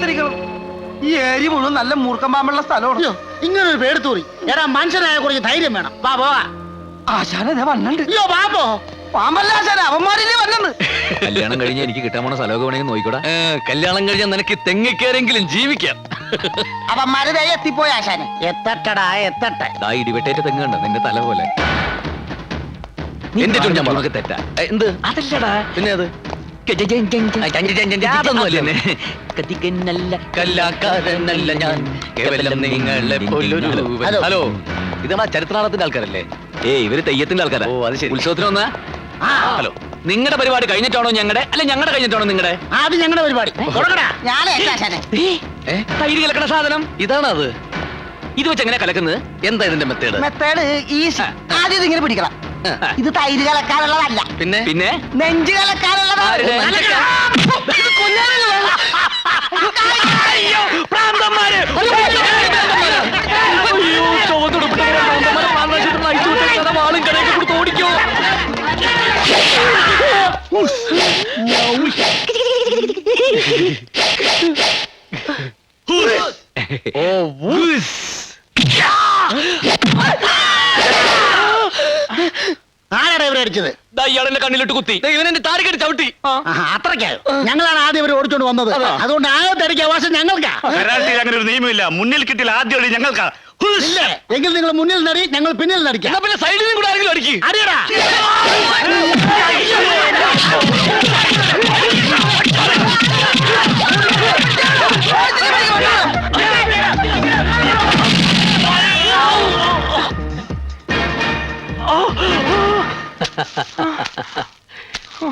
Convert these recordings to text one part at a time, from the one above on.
കാത്തിരിക്കണം. ഈ ഏരി മുഴുവൻ നല്ല മൂർഖം പാമ്പുള്ള സ്ഥലമാണ്. ഇങ്ങനൊരു പേടിത്തൂറി എടാ, മനുഷ്യനായ കുറച്ച് ധൈര്യം വേണം. വാ പോവാ. ആശാനെ വന്നുണ്ട്. അയ്യോ ബാബോ, പാമ്പല്ല ആശാനെ, അവന്മാരില്ലേ വന്നത്. കല്യാണം കഴിഞ്ഞാൽ എനിക്ക് കിട്ടാൻ പോണ സ്ഥലമൊക്കെ വേണമെങ്കിൽ നോക്കിക്കൂടാ. കല്യാണം കഴിഞ്ഞാൽ നിനക്ക് തെങ്ങിക്കേരെങ്കിലും ജീവിക്കാം. അവന്മാര് ദേ എത്തിപ്പോയി ആശാനെ. എത്തട്ടടാ എത്തട്ടെ. ഇടിവെട്ടേറ്റ തെങ്ങ് കണ്ട നിന്റെ തല പോലെ. എന്റെ ഞാൻ പറഞ്ഞൊക്കെ തെറ്റാ. എന്ത് അതല്ലടാ, പിന്നെ അത് അതൊന്നുമല്ലേ. കത്തിക്കന്നല്ല കല്ലാക്കാരനല്ല ഞാൻ, കേവലം നിങ്ങളെ പോലൊരു. ഹലോ, ഇതാ ചരിത്രനാടകത്തിന്റെ ആൾക്കാരല്ലേ? ഇവര് തെയ്യത്തിന്റെ ആൾക്കാരാ. ഓ അത് ശരി. ഉത്സവത്തിന് വന്നാ? ഹലോ, നിങ്ങളുടെ പരിപാടി കഴിഞ്ഞിട്ടാണോ ഞങ്ങളുടെ, അല്ലെ ഞങ്ങളുടെ കഴിഞ്ഞിട്ടാണോ നിങ്ങളുടെ? അത് ഞങ്ങളുടെ പരിപാടി. തൈര് കലക്കണ സാധനം ഇതാണ്. അത് ഇത് വെച്ച് എങ്ങനെ കലക്കുന്നത്? എന്താ ഇതിന്റെ മെത്തേഡ്? Method easy. ആദ്യം ഇതിങ്ങനെ പിടിക്കണം. ഇത് തൈര് കലക്കാനുള്ളതല്ല, പിന്നെ പിന്നെ നെഞ്ച് കലക്കാനുള്ളതാണ്. വാളും കടയൊക്കെ കൊടുത്ത് ഓടിക്കോ. ആരാടാ ഇവരെ അടിച്ചത്? ഇയാളെന്റെ കണ്ണിലിട്ട് കുത്തി, ഇവനെന്റെ താരിക്കെട്ട് ചവിട്ടി. അത്രയ്ക്കായോ? ഞങ്ങളാണ് ആദ്യം ഇവരെ ഓടിച്ചോണ്ട് വന്നത്. അതുകൊണ്ട് ആദ്യത്തെ അടിക്കുക അവകാശം ഞങ്ങൾക്കാ. അങ്ങനെ ഒരു നിയമമില്ല. മുന്നിൽ കിട്ടില്ല ആദ്യം അടി ഞങ്ങൾക്കാ. എങ്കിൽ നിങ്ങൾ മുന്നിൽ നടി, ഞങ്ങൾ പിന്നിൽ നടിക്കാം. പിന്നെ സൈഡിൽ നിന്ന് കൂടെ ആരെങ്കിലും അടിക്കും. അടിയടാ.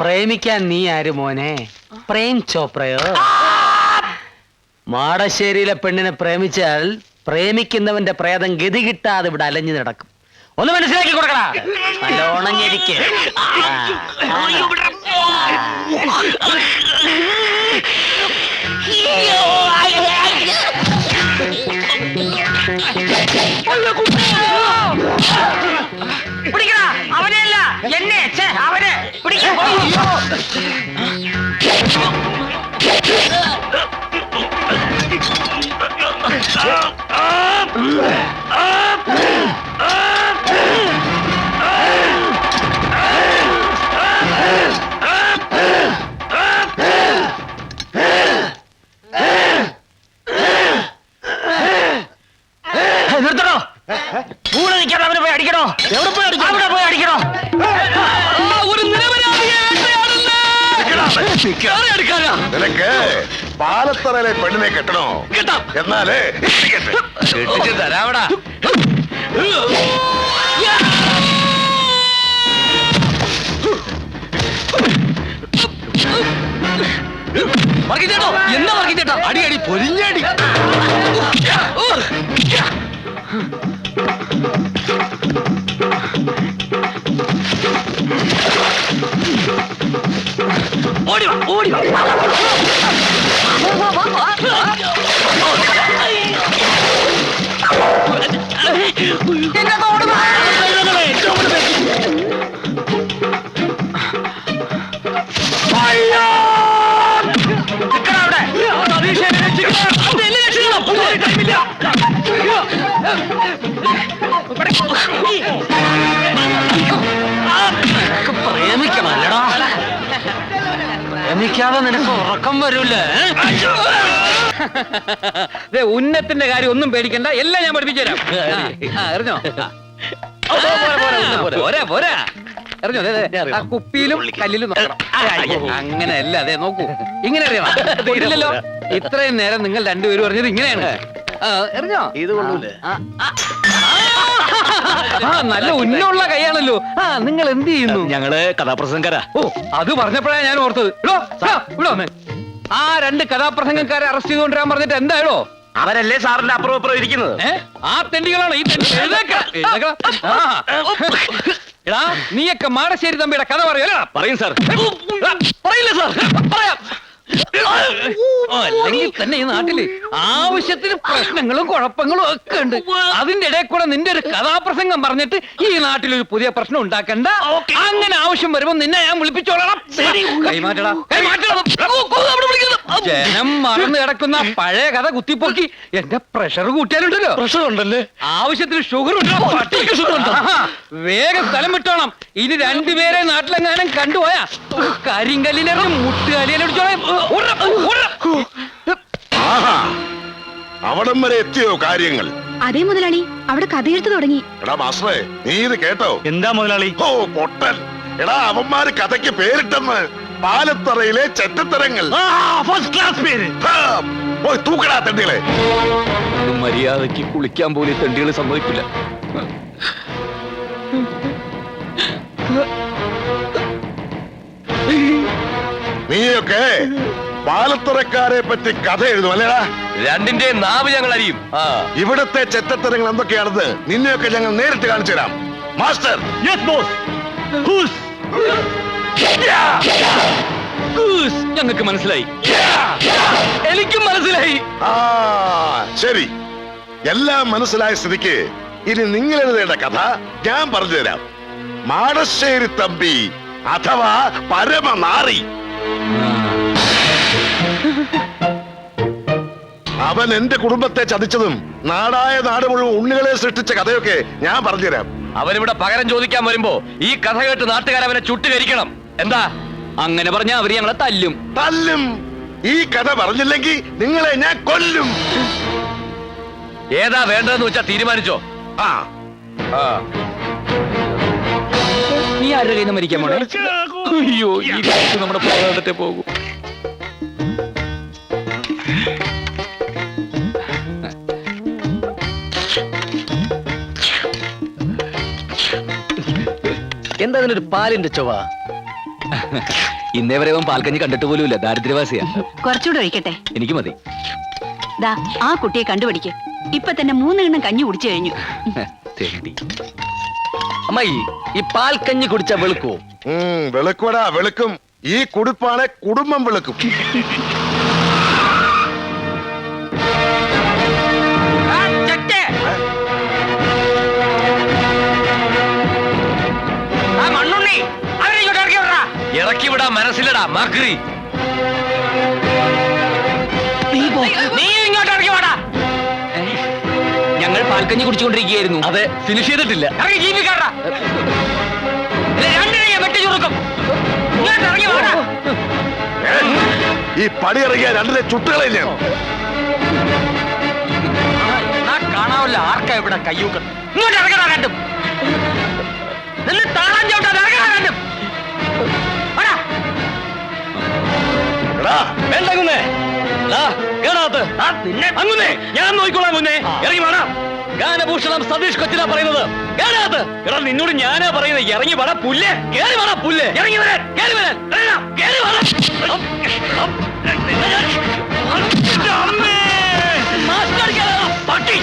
പ്രേമിക്കാൻ നീ ആര് മോനെ? പ്രേം ചോപ്രയോ? മാടശ്ശേരിയിലെ പെണ്ണിനെ പ്രേമിച്ചാൽ പ്രേമിക്കുന്നവന്റെ പ്രേതം ഗതി കിട്ടാതെ ഇവിടെ അലഞ്ഞു നടക്കും. ഒന്ന് മനസ്സിലാക്കി കൊടുക്കടാ. നല്ലോണം ഞെരിക്ക്. പിടിക്കടാ, അവനെയല്ല എന്നെ. അവനെ പിടിക്കാൻ. നിർത്തണോ? കൂടെ നിൽക്കാതെ അവനെ പോയി അടിക്കണോ? എവിടെ പോയി അടിക്കാം? അവിടെ പോയി അടിക്കണോ? ഒരു നിനക്ക് പാലത്തറയിലെ പെണ്ണിനെ കെട്ടണോ? എന്നാലേ കെട്ടിച്ച് തരാവടാ. വർഗീച്ചേട്ടോ, എന്താ വർഗീച്ചേട്ടാ? അടി അടി പൊരിഞ്ഞടി. ഓടിവാ ഓടിവാ. പ്രേമിക്കണല്ലടാ. പ്രേമിക്കാതെ നിനക്ക് ഉറക്കം വരൂലേ? ഉന്നത്തിന്റെ കാര്യം ഒന്നും പേടിക്കണ്ട, എല്ലാം ഞാൻ പഠിപ്പിച്ചു തരാം. എറിഞ്ഞോ? പോരാ പോരാ, എറിഞ്ഞോ? ആ കുപ്പിയിലും കല്ലിലും നോക്കണം. അങ്ങനെയല്ല, അതെ നോക്കൂ, ഇങ്ങനെ അറിയണം. ഇല്ലല്ലോ, ഇത്രയും നേരം നിങ്ങൾ രണ്ടുപേരും പറഞ്ഞത് ഇങ്ങനെയാണ്. എറിഞ്ഞോ? ഇത് കൊള്ളൂലേ? നല്ല ഉന്നുള്ള കൈയാണല്ലോ. നിങ്ങൾ എന്ത് ചെയ്യുന്നു? ഞങ്ങള് കഥാപ്രസംഗക്കാരാ. ഓ, അത് പറഞ്ഞപ്പോഴാണ് ഞാൻ ഓർത്തത്. ഇവിടെ വന്നേ. ആ രണ്ട് കഥാപ്രസംഗക്കാരെ അറസ്റ്റ് ചെയ്തുകൊണ്ടിരാൻ പറഞ്ഞിട്ട് എന്തായാലോ? അവരല്ലേ സാറിന്റെ അപ്പുറം ഇരിക്കുന്നത്? ആ തെണ്ടികളാണ് ഈ തെണ്ടി. എടാ, നീയൊക്കെ മാടശ്ശേരി തമ്പിയുടെ കഥ പറയല്ല? പറയും സാർ. പറയില്ല സാർ, പറയാം. അല്ലെങ്കിൽ തന്നെ ഈ നാട്ടില് ആവശ്യത്തിന് പ്രശ്നങ്ങളും കുഴപ്പങ്ങളും ഒക്കെ ഉണ്ട്. അതിന്റെ ഇടയിൽ കൂടെ നിന്റെ ഒരു കഥാപ്രസംഗം പറഞ്ഞിട്ട് ഈ നാട്ടിലൊരു പുതിയ പ്രശ്നം ഉണ്ടാക്കണ്ട. അങ്ങനെ ആവശ്യം വരുമ്പോ നിന്നെ ഞാൻ വിളിപ്പിച്ചോളാം. കൈമാറ്റടാ, കൈമാറ്റണം. ജനം മറന്നു കിടക്കുന്ന പഴയ കഥ കുത്തിപ്പൊക്കി എന്റെ പ്രഷർ കൂട്ടിയാലുണ്ടല്ലോ. പ്രഷർ ഉണ്ടല്ലേ? ആവശ്യത്തിന് ഷുഗർ ഉണ്ടോ? വേഗം സ്ഥലം വിട്ടോണം. ഇനി രണ്ടുപേരെ നാട്ടിലെങ്ങാനും കണ്ടുപോയാ കരിങ്കല്ലിനെ മുട്ടുകാലിയോളം. ആഹാ, അവിടം വരെ എത്തിയോ കാര്യങ്ങൾ? അതേ മുതലാളി, അവിടെ കഥയെഴുത്ത് തുടങ്ങി. എടാ മാസ്റ്ററെ, നീ ഇത് കേട്ടോ? എന്താ മുതലാളി? ഓ പൊട്ടൻ! എടാ അവന്മാര് കഥയ്ക്ക് പേരിട്ടെന്ന് പാലത്തറയിലെ ചെറ്റത്തരങ്ങൾ. ഫസ്റ്റ് ക്ലാസ് പേര്. പോയി തൂക്കടാ തെണ്ടികളെ. മര്യാദക്ക് കുളിക്കാൻ പോലും തെണ്ടികൾ സമ്മതിക്കില്ല. നീയൊക്കെ പാലത്തറക്കാരെ പറ്റി കഥ എഴുതും അല്ലേടാ? രണ്ടിന്റെ നാവ് ഞങ്ങൾ അറിയും. ഇവിടത്തെ ചെറ്റത്തരങ്ങൾ എന്തൊക്കെയാണെന്ന് നിന്നെയൊക്കെ ഞങ്ങൾ നേരിട്ട് കാണിച്ചു തരാം. Master, yes boss. ഞങ്ങൾക്ക് മനസ്സിലായി, എനിക്കും മനസ്സിലായി. ആ ശരി, എല്ലാം മനസ്സിലായ സ്ഥിതിക്ക് ഇനി നിങ്ങൾ എഴുതേണ്ട കഥ ഞാൻ പറഞ്ഞുതരാം. മാടശ്ശേരി തമ്പി അഥവാ പരമനാറി. അവൻ എന്റെ കുടുംബത്തെ ചതിച്ചതും നാടായ നാട് മുഴുവൻ ഉണ്ണികളെ സൃഷ്ടിച്ച കഥയൊക്കെ ഞാൻ പറഞ്ഞുതരാം. അവരിവിടെ പകരം ചോദിക്കാൻ വരുമ്പോ ഈ കഥ കേട്ട് നാട്ടുകാരവനെ ചുട്ടുകരിക്കണം. എന്താ? അങ്ങനെ പറഞ്ഞാ അവര് ഞങ്ങളെ തല്ലും. തല്ലും. ഈ കഥ പറഞ്ഞില്ലെങ്കിൽ നിങ്ങളെ ഞാൻ കൊല്ലും. ഏതാ വേണ്ടതെന്ന് വെച്ചാ തീരുമാനിച്ചോ. ആ നീ ആരുടെ കയ്യിൽ നിന്ന് മരിക്കാൻ പോണേ? അയ്യോ, ഈ കാലത്ത് നമ്മുടെ പോരാട്ടത്തെ പോകും. എന്താ അതിനൊരു പാലിന്റെ ചൊവ്വ? ഇന്നേ വരെ അവൻ പാൽക്കഞ്ഞി കണ്ടിട്ട് പോലുമില്ല. ദാരിദ്ര്യവാസിയാ. കുറച്ചുകൂടെ ഒഴിക്കട്ടെ. എനിക്ക് മതി. ദാ ആ കുട്ടിയെ കണ്ടുപിടിക്ക്. ഇപ്പൊ തന്നെ 3 എണ്ണം കഞ്ഞി കുടിച്ചു കഴിഞ്ഞു. അമ്മായി, ഈ പാൽക്കഞ്ഞി കുടിച്ച വെളുക്കോ? വെളുക്കുവടാ, വെളുക്കും. ഈ കുടിപ്പാണെ കുടുംബം വെളുക്കും. ഇറക്കി വിടാ മനസ്സിലടാ മാക്രി. ഞങ്ങൾ പാൽക്കഞ്ഞി കുടിച്ചുകൊണ്ടിരിക്കുകയായിരുന്നു. അതെ, ഫിനിഷ് ചെയ്തിട്ടില്ല. ഈ പടി ഇറങ്ങിയ രണ്ടിനെ ചുട്ടുകളെ ഞാൻ കാണാവല്ല. ആർക്കാ ഇവിടെ കയ്യൂക്കൾ? ഇങ്ങോട്ട് ഇറങ്ങണ രണ്ടും. താളാൻ ചവിട്ടാ ഇറങ്ങണ രണ്ടും. ഞാൻ നോക്കിക്കോളാം. മുന്നേ ഇറങ്ങി വേണം. ഗാനഭൂഷണം സതീഷ് കൊച്ചിനാ പറയുന്നത്. എടാ നിന്നോട് ഞാനാ പറയുന്നത്. ഇറങ്ങി വേണം. പുല്ല് കേറി വേണം. പുല്ല് ഇറങ്ങി വരാൻ. കേറി വരാൻ. കേറി വേണം. പട്ടി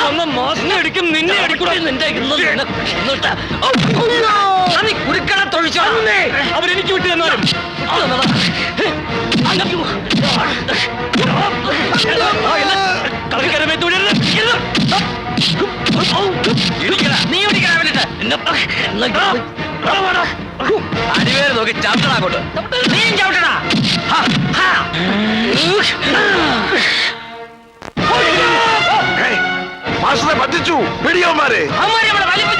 വന്ന് മാസിനെ അടിക്കും. നിന്നെ അടിക്കൂടാ. നിന്റെ കുരുക്കള തൊഴിച്ചോ. അവരെനിക്ക് വിട്ടു തന്നാലും കളിക്കരമേ തുടരുത്. നീ അടിവേര് നോക്കി ചവിട്ടടാ അങ്ങോട്ട്. നീയും ചവിട്ടടാ. മാസ്റ്ററെ പറ്റിച്ചു. പിടിയോമാരെ അമ്മ വലിപ്പ